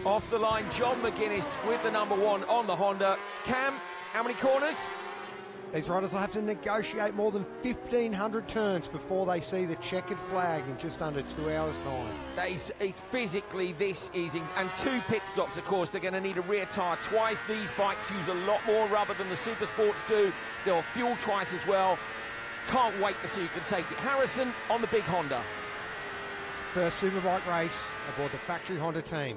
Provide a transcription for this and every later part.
Off the line, John McGuinness with the number 1 on the Honda. Cam, how many corners? These riders will have to negotiate more than 1,500 turns before they see the checkered flag in just under 2 hours' time. It's physically this easy, and 2 pit stops, of course. They're going to need a rear tyre twice. These bikes use a lot more rubber than the Super Sports do. They'll fuel twice as well. Can't wait to see who can take it. Harrison on the big Honda. First Superbike race aboard the factory Honda team.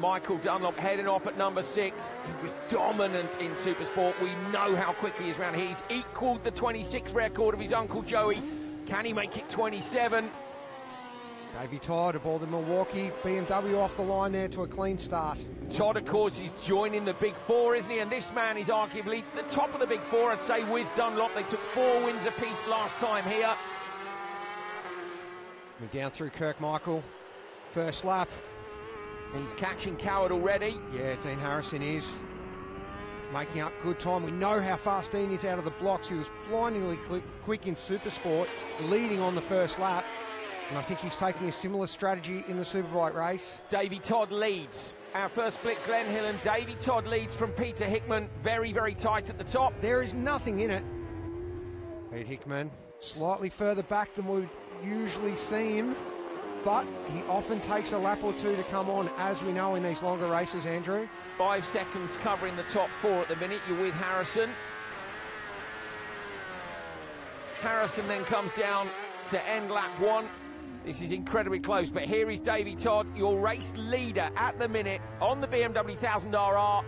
Michael Dunlop heading off at number 6. He was dominant in Supersport. We know how quick he is around here. He's equalled the 26 record of his uncle Joey. Can he make it 27? Davey Todd aboard the Milwaukee BMW off the line there to a clean start. Todd, of course, is joining the Big Four, isn't he? And this man is arguably the top of the Big Four, I'd say, with Dunlop. They took 4 wins apiece last time here. We're down through Kirkmichael. First lap. He's catching Coward already. Yeah, Dean Harrison is making up good time. We know how fast Dean is out of the blocks. He was blindingly quick in Supersport, leading on the first lap. And I think he's taking a similar strategy in the Superbike race. Davey Todd leads. Our first split, Glenn Hill, and Davey Todd leads from Peter Hickman. Very, very tight at the top. There is nothing in it. Pete Hickman slightly further back than we would usually see him, but he often takes a lap or 2 to come on, as we know in these longer races, Andrew. 5 seconds covering the top 4 at the minute. You're with Harrison. Harrison then comes down to end lap 1. This is incredibly close, but here is Davey Todd, your race leader at the minute on the BMW 1000RR.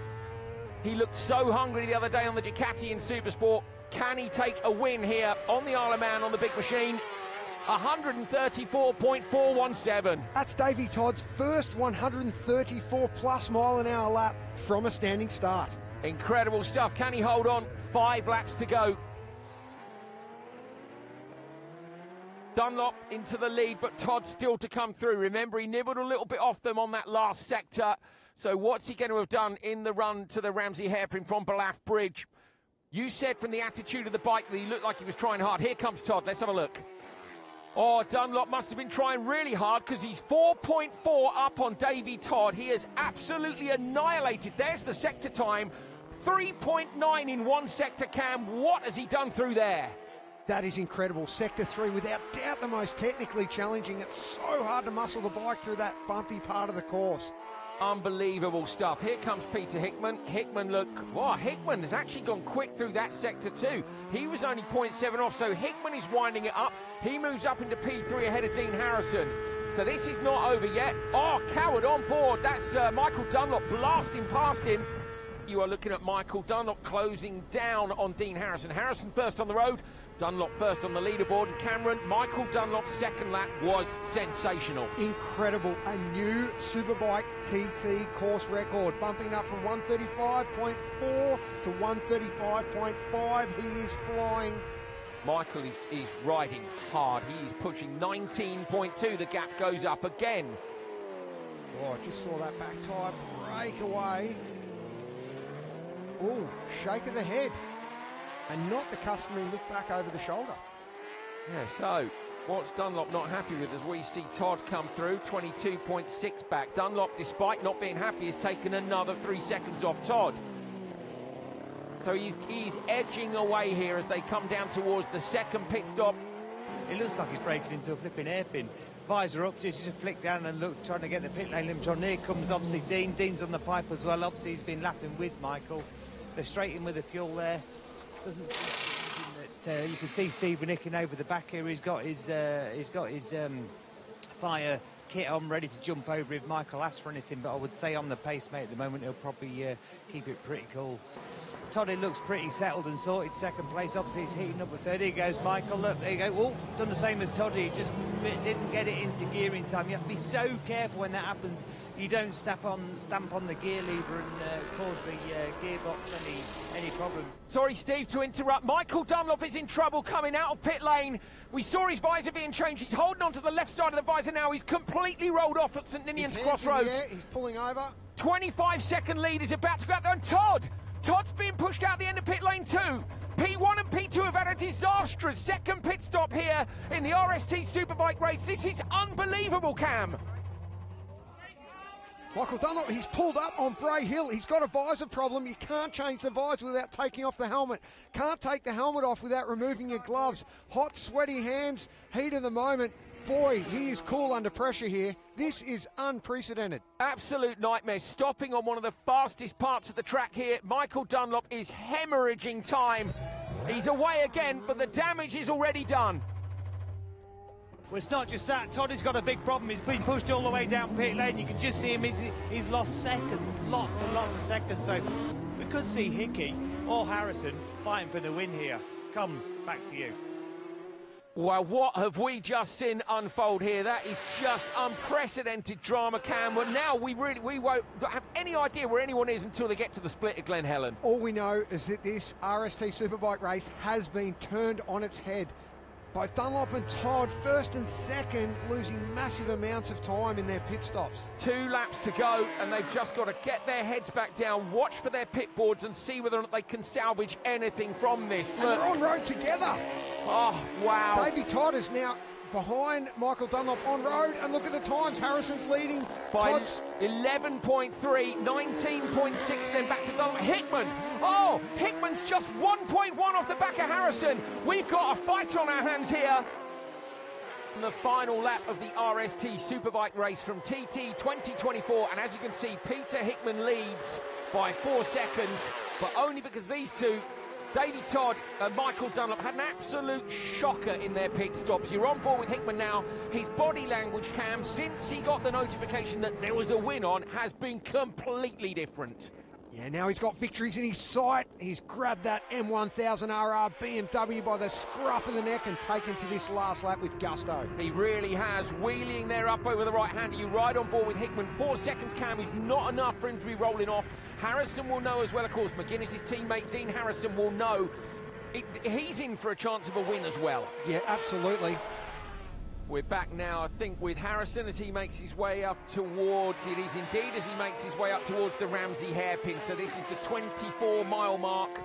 He looked so hungry the other day on the Ducati in Supersport. Can he take a win here on the Isle of Man on the big machine? 134.417. That's Davey Todd's first 134 plus mile-an-hour lap from a standing start. Incredible stuff. Can he hold on? 5 laps to go. Dunlop into the lead, but Todd still to come through. Remember, he nibbled a little bit off them on that last sector. So what's he going to have done in the run to the Ramsey hairpin from Balaf Bridge? You said from the attitude of the bike that he looked like he was trying hard. Here comes Todd. Let's have a look. Oh, Dunlop must have been trying really hard, because he's 4.4 up on Davey Todd. He has absolutely annihilated. There's the sector time. 3.9 in one sector, Cam. What has he done through there? That is incredible. Sector 3, without doubt the most technically challenging. It's so hard to muscle the bike through that bumpy part of the course. Unbelievable stuff. Here comes Peter Hickman. Hickman, look, wow, Hickman has actually gone quick through that sector too. He was only 0.7 off, so Hickman is winding it up. He moves up into P3 ahead of Dean Harrison. So this is not over yet. Oh, Coward on board. That's Michael Dunlop blasting past him. You are looking at Michael Dunlop closing down on Dean Harrison. Harrison first on the road, Dunlop first on the leaderboard. And Cameron, Michael Dunlop's second lap was sensational. Incredible. A new Superbike TT course record, bumping up from 135.4 to 135.5. He is flying. Michael is riding hard. He is pushing 19.2. The gap goes up again. Oh, I just saw that back tyre break away. Oh, shake of the head. And not the customary look back over the shoulder. Yeah, so what's Dunlop not happy with as we see Todd come through, 22.6 back. Dunlop, despite not being happy, has taken another 3 seconds off Todd. So he's edging away here as they come down towards the second pit stop. It looks like he's breaking into a flipping hairpin. Visor up, just a flick down and look, trying to get the pit lane limit on. Here comes obviously Dean. Dean's on the pipe as well. Obviously he's been lapping with Michael. They're straight in with the fuel there. Doesn't seem that you can see Stephen Hickman over the back here. He's got his fire kit on, ready to jump over if Michael asks for anything. But I would say on the pacemate at the moment, he'll probably keep it pretty cool. Toddy looks pretty settled and sorted. Second place, obviously he's heating up with third. Here goes Michael. Look, there you go. Oh, done the same as Toddy. He just didn't get it into gear in time. You have to be so careful when that happens. You don't stamp on the gear lever and cause the gearbox any problems. Sorry, Steve, to interrupt. Michael Dunlop is in trouble coming out of pit lane. We saw his visor being changed. He's holding on to the left side of the visor now. He's completely rolled off at St Ninian's Crossroads. He's pulling over. 25-second lead is about to go out there. And Todd's being pushed out the end of pit lane too. P1 and P2 have had a disastrous second pit stop here in the RST Superbike race. This is unbelievable, Cam. Michael Dunlop, he's pulled up on Bray Hill. He's got a visor problem. You can't change the visor without taking off the helmet. Can't take the helmet off without removing your gloves. Hot, sweaty hands, heat of the moment. Boy, he is cool under pressure here. This is unprecedented. Absolute nightmare. Stopping on one of the fastest parts of the track here. Michael Dunlop is hemorrhaging time. He's away again, but the damage is already done. Well, it's not just that. Toddy's got a big problem. He's been pushed all the way down pit lane. You can just see him. He's lost seconds, lots and lots of seconds. So we could see Hickey or Harrison fighting for the win here. Comes back to you. Well, what have we just seen unfold here? That is just unprecedented drama, Cam. Well, now we won't have any idea where anyone is until they get to the split at Glen Helen. All we know is that this RST Superbike race has been turned on its head. Both Dunlop and Todd, first and second, losing massive amounts of time in their pit stops. 2 laps to go, and they've just got to get their heads back down, watch for their pit boards, and see whether or not they can salvage anything from this. And they're on road together. Oh, wow. Davey Todd is now behind Michael Dunlop on road, and look at the times. Harrison's leading. By Todd's 11.3, 19.6, then back to Dunlop. Hickman. Oh, Hickman's just 1.1 off the back of Harrison. We've got a fight on our hands here. And the final lap of the RST Superbike race from TT 2024. And as you can see, Peter Hickman leads by 4 seconds, but only because these two, Davey Todd and Michael Dunlop, had an absolute shocker in their pit stops. You're on board with Hickman now. His body language, Cam, since he got the notification that there was a win on, has been completely different. Yeah, now he's got victories in his sight. He's grabbed that M1000RR BMW by the scruff of the neck and taken to this last lap with gusto. He really has. Wheeling there up over the right hander. You ride on board with Hickman. 4 seconds, Cam, is not enough for him to be rolling off. Harrison will know as well, of course. McGuinness's teammate Dean Harrison will know. He's in for a chance of a win as well. Yeah, absolutely. We're back now, I think, with Harrison as he makes his way up towards, it is indeed as he makes his way up towards the Ramsey hairpin. So this is the 24-mile mark,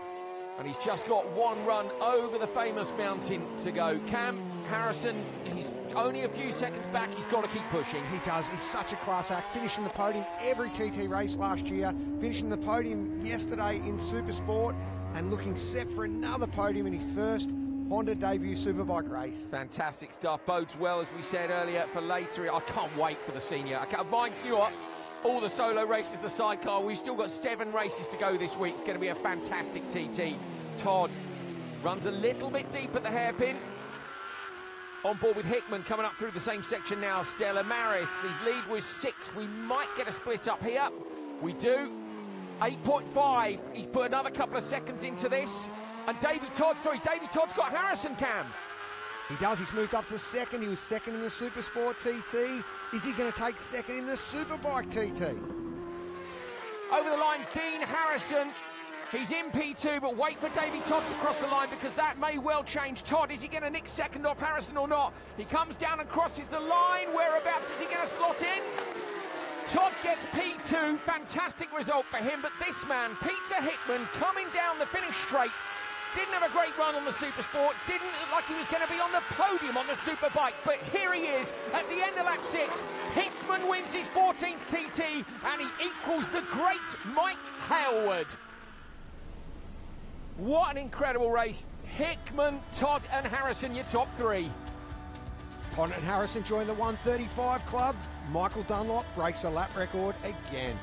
and he's just got one run over the famous mountain to go. Cam, Harrison, he's only a few seconds back. He's got to keep pushing. He does. He's such a class act. Finishing the podium every TT race last year, finishing the podium yesterday in Supersport, and looking set for another podium in his first Honda debut Superbike race. Fantastic stuff. Bodes well, as we said earlier, for later. I can't wait for the senior. I can't mind, you know what? All the solo races, the sidecar. We've still got 7 races to go this week. It's going to be a fantastic TT. Todd runs a little bit deep at the hairpin. On board with Hickman coming up through the same section now. Stella Maris. His lead was 6. We might get a split up here. We do. 8.5. He's put another couple of seconds into this. And Davey Todd's got Harrison, Cam. He does. He's moved up to second. He was second in the Supersport TT. Is he going to take second in the Superbike TT? Over the line, Dean Harrison. He's in P2, but wait for Davey Todd to cross the line because that may well change. Todd, is he going to nick second off Harrison or not? He comes down and crosses the line. Whereabouts is he going to slot in? Todd gets P2. Fantastic result for him, but this man, Peter Hickman, coming down the finish straight, didn't have a great run on the Supersport, didn't look like he was going to be on the podium on the Superbike, but here he is at the end of lap 6. Hickman wins his 14th TT and he equals the great Mike Hailwood. What an incredible race. Hickman, Todd and Harrison, your top 3. Todd and Harrison join the 135 club. Michael Dunlop breaks a lap record again.